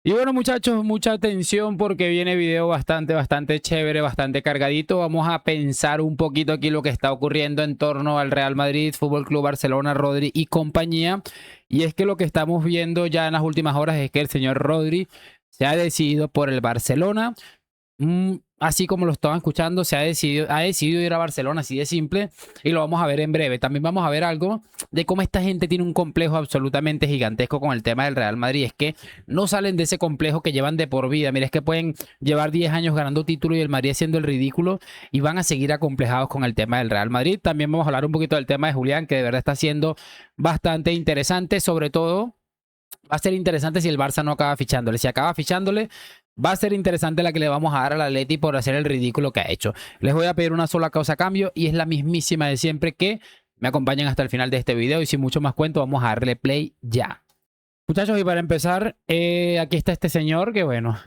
Y bueno, muchachos, mucha atención porque viene video bastante chévere, bastante cargadito. Vamos a pensar un poquito aquí lo que está ocurriendo en torno al Real Madrid, Fútbol Club Barcelona, Rodri y compañía. Y es que lo que estamos viendo ya en las últimas horas es que el señor Rodri se ha decidido por el Barcelona. Así como lo estaban escuchando, ha decidido ir a Barcelona, así de simple, y lo vamos a ver en breve. También vamos a ver algo de cómo esta gente tiene un complejo absolutamente gigantesco con el tema del Real Madrid. Es que no salen de ese complejo que llevan de por vida. Mira, es que pueden llevar 10 años ganando título y el Madrid haciendo el ridículo y van a seguir acomplejados con el tema del Real Madrid. También vamos a hablar un poquito del tema de Julián, que de verdad está siendo bastante interesante, sobre todo. Va a ser interesante si el Barça no acaba fichándole. Si acaba fichándole, va a ser interesante la que le vamos a dar al Atleti por hacer el ridículo que ha hecho. Les voy a pedir una sola cosa a cambio y es la mismísima de siempre, que me acompañen hasta el final de este video. Y sin mucho más cuento, vamos a darle play ya. Muchachos, y para empezar, aquí está este señor que, bueno,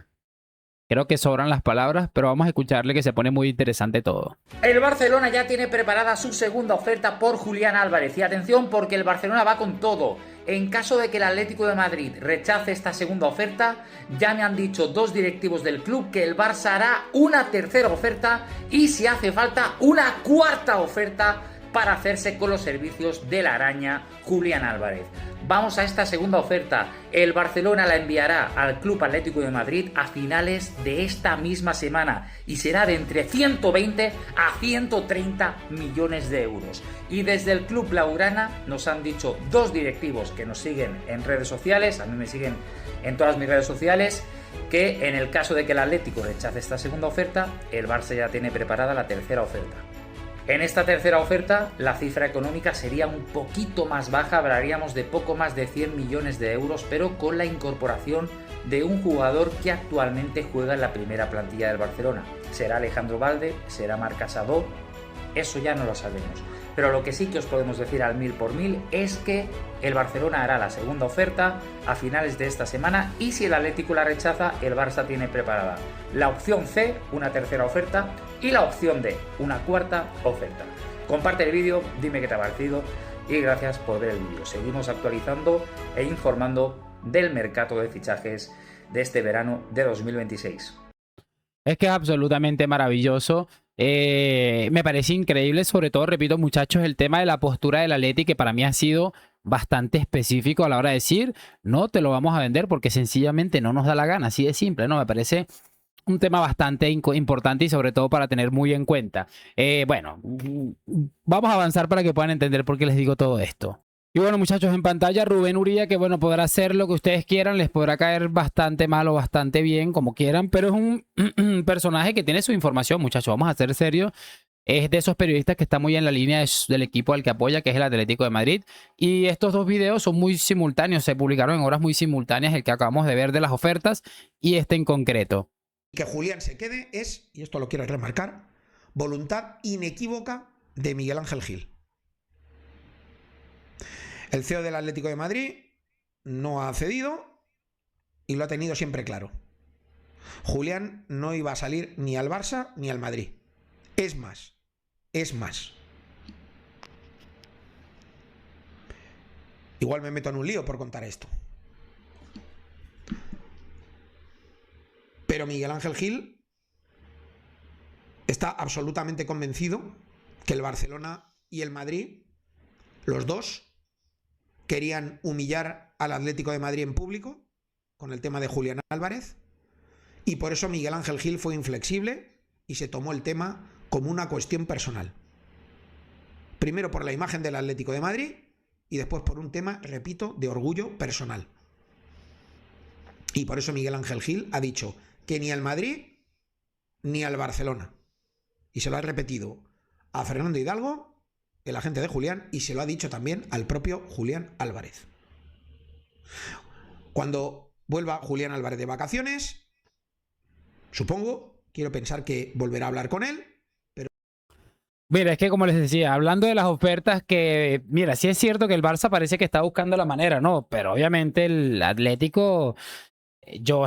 creo que sobran las palabras, pero vamos a escucharle que se pone muy interesante todo. El Barcelona ya tiene preparada su segunda oferta por Julián Álvarez. Y atención, porque el Barcelona va con todo. En caso de que el Atlético de Madrid rechace esta segunda oferta, ya me han dicho dos directivos del club que el Barça hará una tercera oferta y, si hace falta, una cuarta oferta para hacerse con los servicios de la araña Julián Álvarez. Vamos a esta segunda oferta. El Barcelona la enviará al Club Atlético de Madrid a finales de esta misma semana y será de entre 120 a 130 millones de euros. Y desde el Club Blaugrana nos han dicho dos directivos que nos siguen en redes sociales, a mí me siguen en todas mis redes sociales, que en el caso de que el Atlético rechace esta segunda oferta, el Barça ya tiene preparada la tercera oferta. En esta tercera oferta, la cifra económica sería un poquito más baja, hablaríamos de poco más de 100 millones de euros, pero con la incorporación de un jugador que actualmente juega en la primera plantilla del Barcelona. ¿Será Alejandro Balde? ¿Será Marc Casadó? Eso ya no lo sabemos. Pero lo que sí que os podemos decir al 1000 es que el Barcelona hará la segunda oferta a finales de esta semana, y si el Atlético la rechaza, el Barça tiene preparada la opción C, una tercera oferta, y la opción D, una cuarta oferta. Comparte el vídeo, dime qué te ha parecido y gracias por ver el vídeo. Seguimos actualizando e informando del mercado de fichajes de este verano de 2026. Es que es absolutamente maravilloso. Me parece increíble, sobre todo, repito, muchachos, el tema de la postura del Atleti, que para mí ha sido bastante específico a la hora de decir, no te lo vamos a vender porque sencillamente no nos da la gana, así de simple, ¿no? Me parece un tema bastante importante y sobre todo para tener muy en cuenta. Bueno, vamos a avanzar para que puedan entender por qué les digo todo esto. Y bueno, muchachos, en pantalla Rubén Uría, que bueno, podrá hacer lo que ustedes quieran, les podrá caer bastante mal o bastante bien, como quieran, pero es un personaje que tiene su información, muchachos, vamos a ser serios. Es de esos periodistas que está muy en la línea del equipo al que apoya, que es el Atlético de Madrid. Y estos dos videos son muy simultáneos, se publicaron en horas muy simultáneas, el que acabamos de ver de las ofertas y este en concreto. Que Julián se quede es, y esto lo quiero remarcar, voluntad inequívoca de Miguel Ángel Gil. El CEO del Atlético de Madrid no ha cedido y lo ha tenido siempre claro. Julián no iba a salir ni al Barça ni al Madrid. Es más. Igual me meto en un lío por contar esto. Pero Miguel Ángel Gil está absolutamente convencido que el Barcelona y el Madrid, los dos, querían humillar al Atlético de Madrid en público con el tema de Julián Álvarez, y por eso Miguel Ángel Gil fue inflexible y se tomó el tema como una cuestión personal. Primero por la imagen del Atlético de Madrid y después por un tema, repito, de orgullo personal. Y por eso Miguel Ángel Gil ha dicho que ni al Madrid ni al Barcelona. Y se lo ha repetido a Fernando Hidalgo, el agente de Julián, y se lo ha dicho también al propio Julián Álvarez. Cuando vuelva Julián Álvarez de vacaciones, supongo, quiero pensar que volverá a hablar con él, pero... Mira, es que como les decía, hablando de las ofertas, que mira, sí es cierto que el Barça parece que está buscando la manera, ¿no? Pero obviamente el Atlético, yo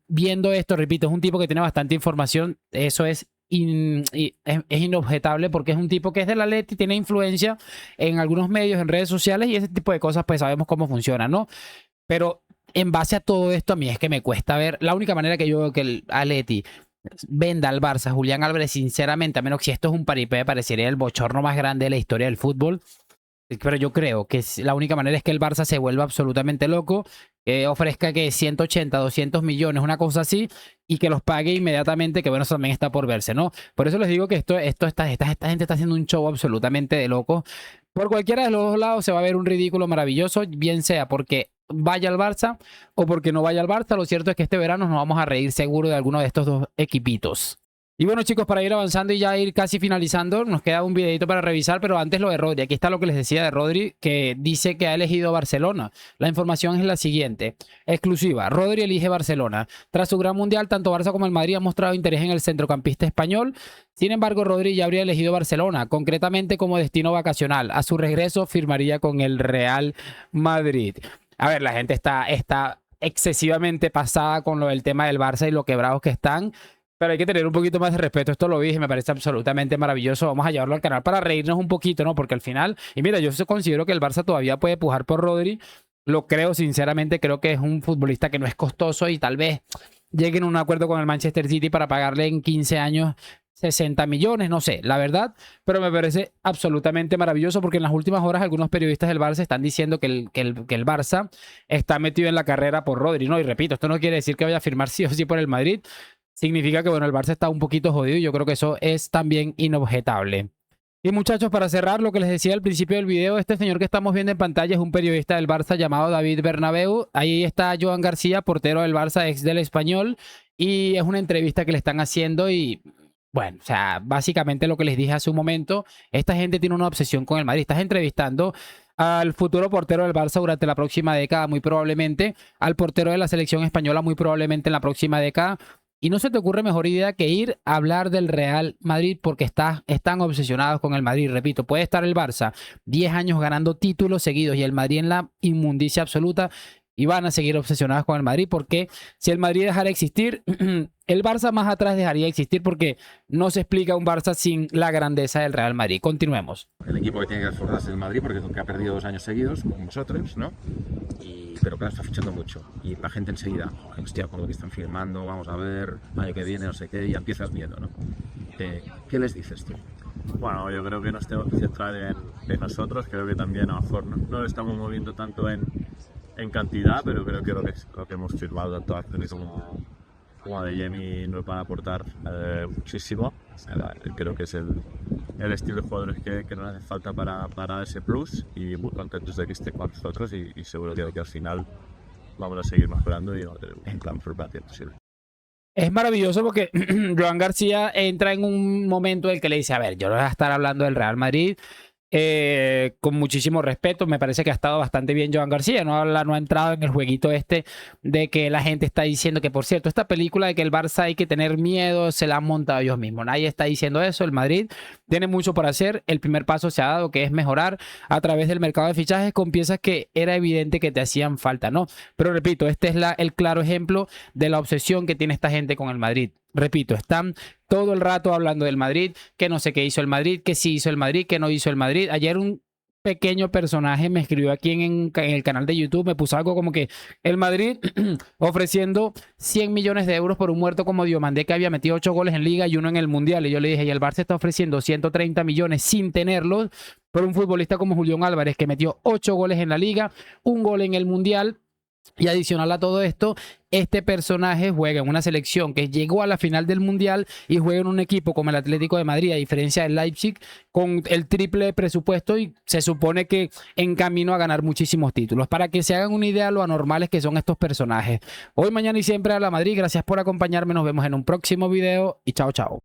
viendo esto, repito, es un tipo que tiene bastante información, eso es inobjetable, porque es un tipo que es del Atleti, tiene influencia en algunos medios, en redes sociales, y ese tipo de cosas pues sabemos cómo funciona, ¿no? Pero en base a todo esto, a mí es que me cuesta ver. La única manera que yo veo que el Atleti venda al Barça Julián Álvarez, sinceramente, a menos que si esto es un paripé, parecería el bochorno más grande de la historia del fútbol. Pero yo creo que la única manera es que el Barça se vuelva absolutamente loco, que ofrezca que 180, 200 millones, una cosa así, y que los pague inmediatamente, que bueno, eso también está por verse, ¿no? Por eso les digo que esta gente está haciendo un show absolutamente de loco. Por cualquiera de los dos lados se va a ver un ridículo maravilloso, bien sea porque vaya al Barça o porque no vaya al Barça. Lo cierto es que este verano nos vamos a reír seguro de alguno de estos dos equipitos. Y bueno, chicos, para ir avanzando y ya ir casi finalizando, nos queda un videito para revisar, pero antes lo de Rodri. Aquí está lo que les decía de Rodri, que dice que ha elegido Barcelona. La información es la siguiente, exclusiva. Rodri elige Barcelona. Tras su gran mundial, tanto Barça como el Madrid han mostrado interés en el centrocampista español. Sin embargo, Rodri ya habría elegido Barcelona, concretamente como destino vacacional. A su regreso firmaría con el Real Madrid. A ver, la gente está excesivamente pasada con lo del tema del Barça y lo quebrados que están. Pero hay que tener un poquito más de respeto. Esto lo vi y me parece absolutamente maravilloso. Vamos a llevarlo al canal para reírnos un poquito, ¿no? Porque al final, y mira, yo considero que el Barça todavía puede pujar por Rodri. Lo creo, sinceramente, creo que es un futbolista que no es costoso y tal vez lleguen a un acuerdo con el Manchester City para pagarle en 15 años 60 millones, no sé, la verdad, pero me parece absolutamente maravilloso porque en las últimas horas algunos periodistas del Barça están diciendo que el Barça está metido en la carrera por Rodri, ¿no? Y repito, esto no quiere decir que vaya a firmar sí o sí por el Madrid. Significa que, bueno, el Barça está un poquito jodido y yo creo que eso es también inobjetable. Y muchachos, para cerrar, lo que les decía al principio del video, este señor que estamos viendo en pantalla es un periodista del Barça llamado David Bernabéu. Ahí está Joan García, portero del Barça, ex del Español, y es una entrevista que le están haciendo y... Bueno, o sea, básicamente lo que les dije hace un momento, esta gente tiene una obsesión con el Madrid. Estás entrevistando al futuro portero del Barça durante la próxima década, muy probablemente, al portero de la selección española, muy probablemente en la próxima década. Y no se te ocurre mejor idea que ir a hablar del Real Madrid porque están obsesionados con el Madrid. Repito, puede estar el Barça 10 años ganando títulos seguidos y el Madrid en la inmundicia absoluta y van a seguir obsesionados con el Madrid porque si el Madrid dejara de existir, el Barça más atrás dejaría de existir porque no se explica un Barça sin la grandeza del Real Madrid. Continuemos. El equipo que tiene que esforzarse es el Madrid porque es el que ha perdido 2 años seguidos con vosotros, ¿no? Pero claro, está fichando mucho y la gente enseguida, hostia, con lo que están firmando, vamos a ver, año que viene, no sé qué, y ya empiezas viendo, ¿no? ¿Qué les dices tú? Bueno, yo creo que nos tenemos que centrar en nosotros, creo que también a lo mejor no lo estamos moviendo tanto en cantidad, pero creo que lo que hemos firmado tanto Anthony como de Jamie nos van a aportar muchísimo. Creo que es el estilo de jugadores que nos hace falta para dar ese plus y muy contentos de que esté con nosotros y seguro que al final vamos a seguir mejorando y vamos a tener un plan for bad posible. Es maravilloso porque Joan García entra en un momento en el que le dice, a ver, yo no voy a estar hablando del Real Madrid con muchísimo respeto. Me parece que ha estado bastante bien Joan García, no ha entrado en el jueguito este de que la gente está diciendo que, por cierto, esta película de que el Barça hay que tener miedo se la han montado ellos mismos. Nadie está diciendo eso. El Madrid tiene mucho por hacer. El primer paso se ha dado, que es mejorar a través del mercado de fichajes con piezas que era evidente que te hacían falta, ¿no? Pero repito, este es el claro ejemplo de la obsesión que tiene esta gente con el Madrid. Repito, están todo el rato hablando del Madrid, que no sé qué hizo el Madrid, que sí hizo el Madrid, que no hizo el Madrid. Ayer un pequeño personaje me escribió aquí en el canal de YouTube, me puso algo como que el Madrid ofreciendo 100 millones de euros por un muerto como Diomandé que había metido 8 goles en Liga y 1 en el Mundial. Y yo le dije, y el Barça está ofreciendo 130 millones sin tenerlos por un futbolista como Julián Álvarez que metió 8 goles en la Liga, 1 gol en el Mundial. Y adicional a todo esto, este personaje juega en una selección que llegó a la final del Mundial y juega en un equipo como el Atlético de Madrid, a diferencia del Leipzig, con el triple de presupuesto y se supone que en camino a ganar muchísimos títulos. Para que se hagan una idea de lo anormales que son estos personajes. Hoy, mañana y siempre a la Madrid. Gracias por acompañarme. Nos vemos en un próximo video y chao, chao.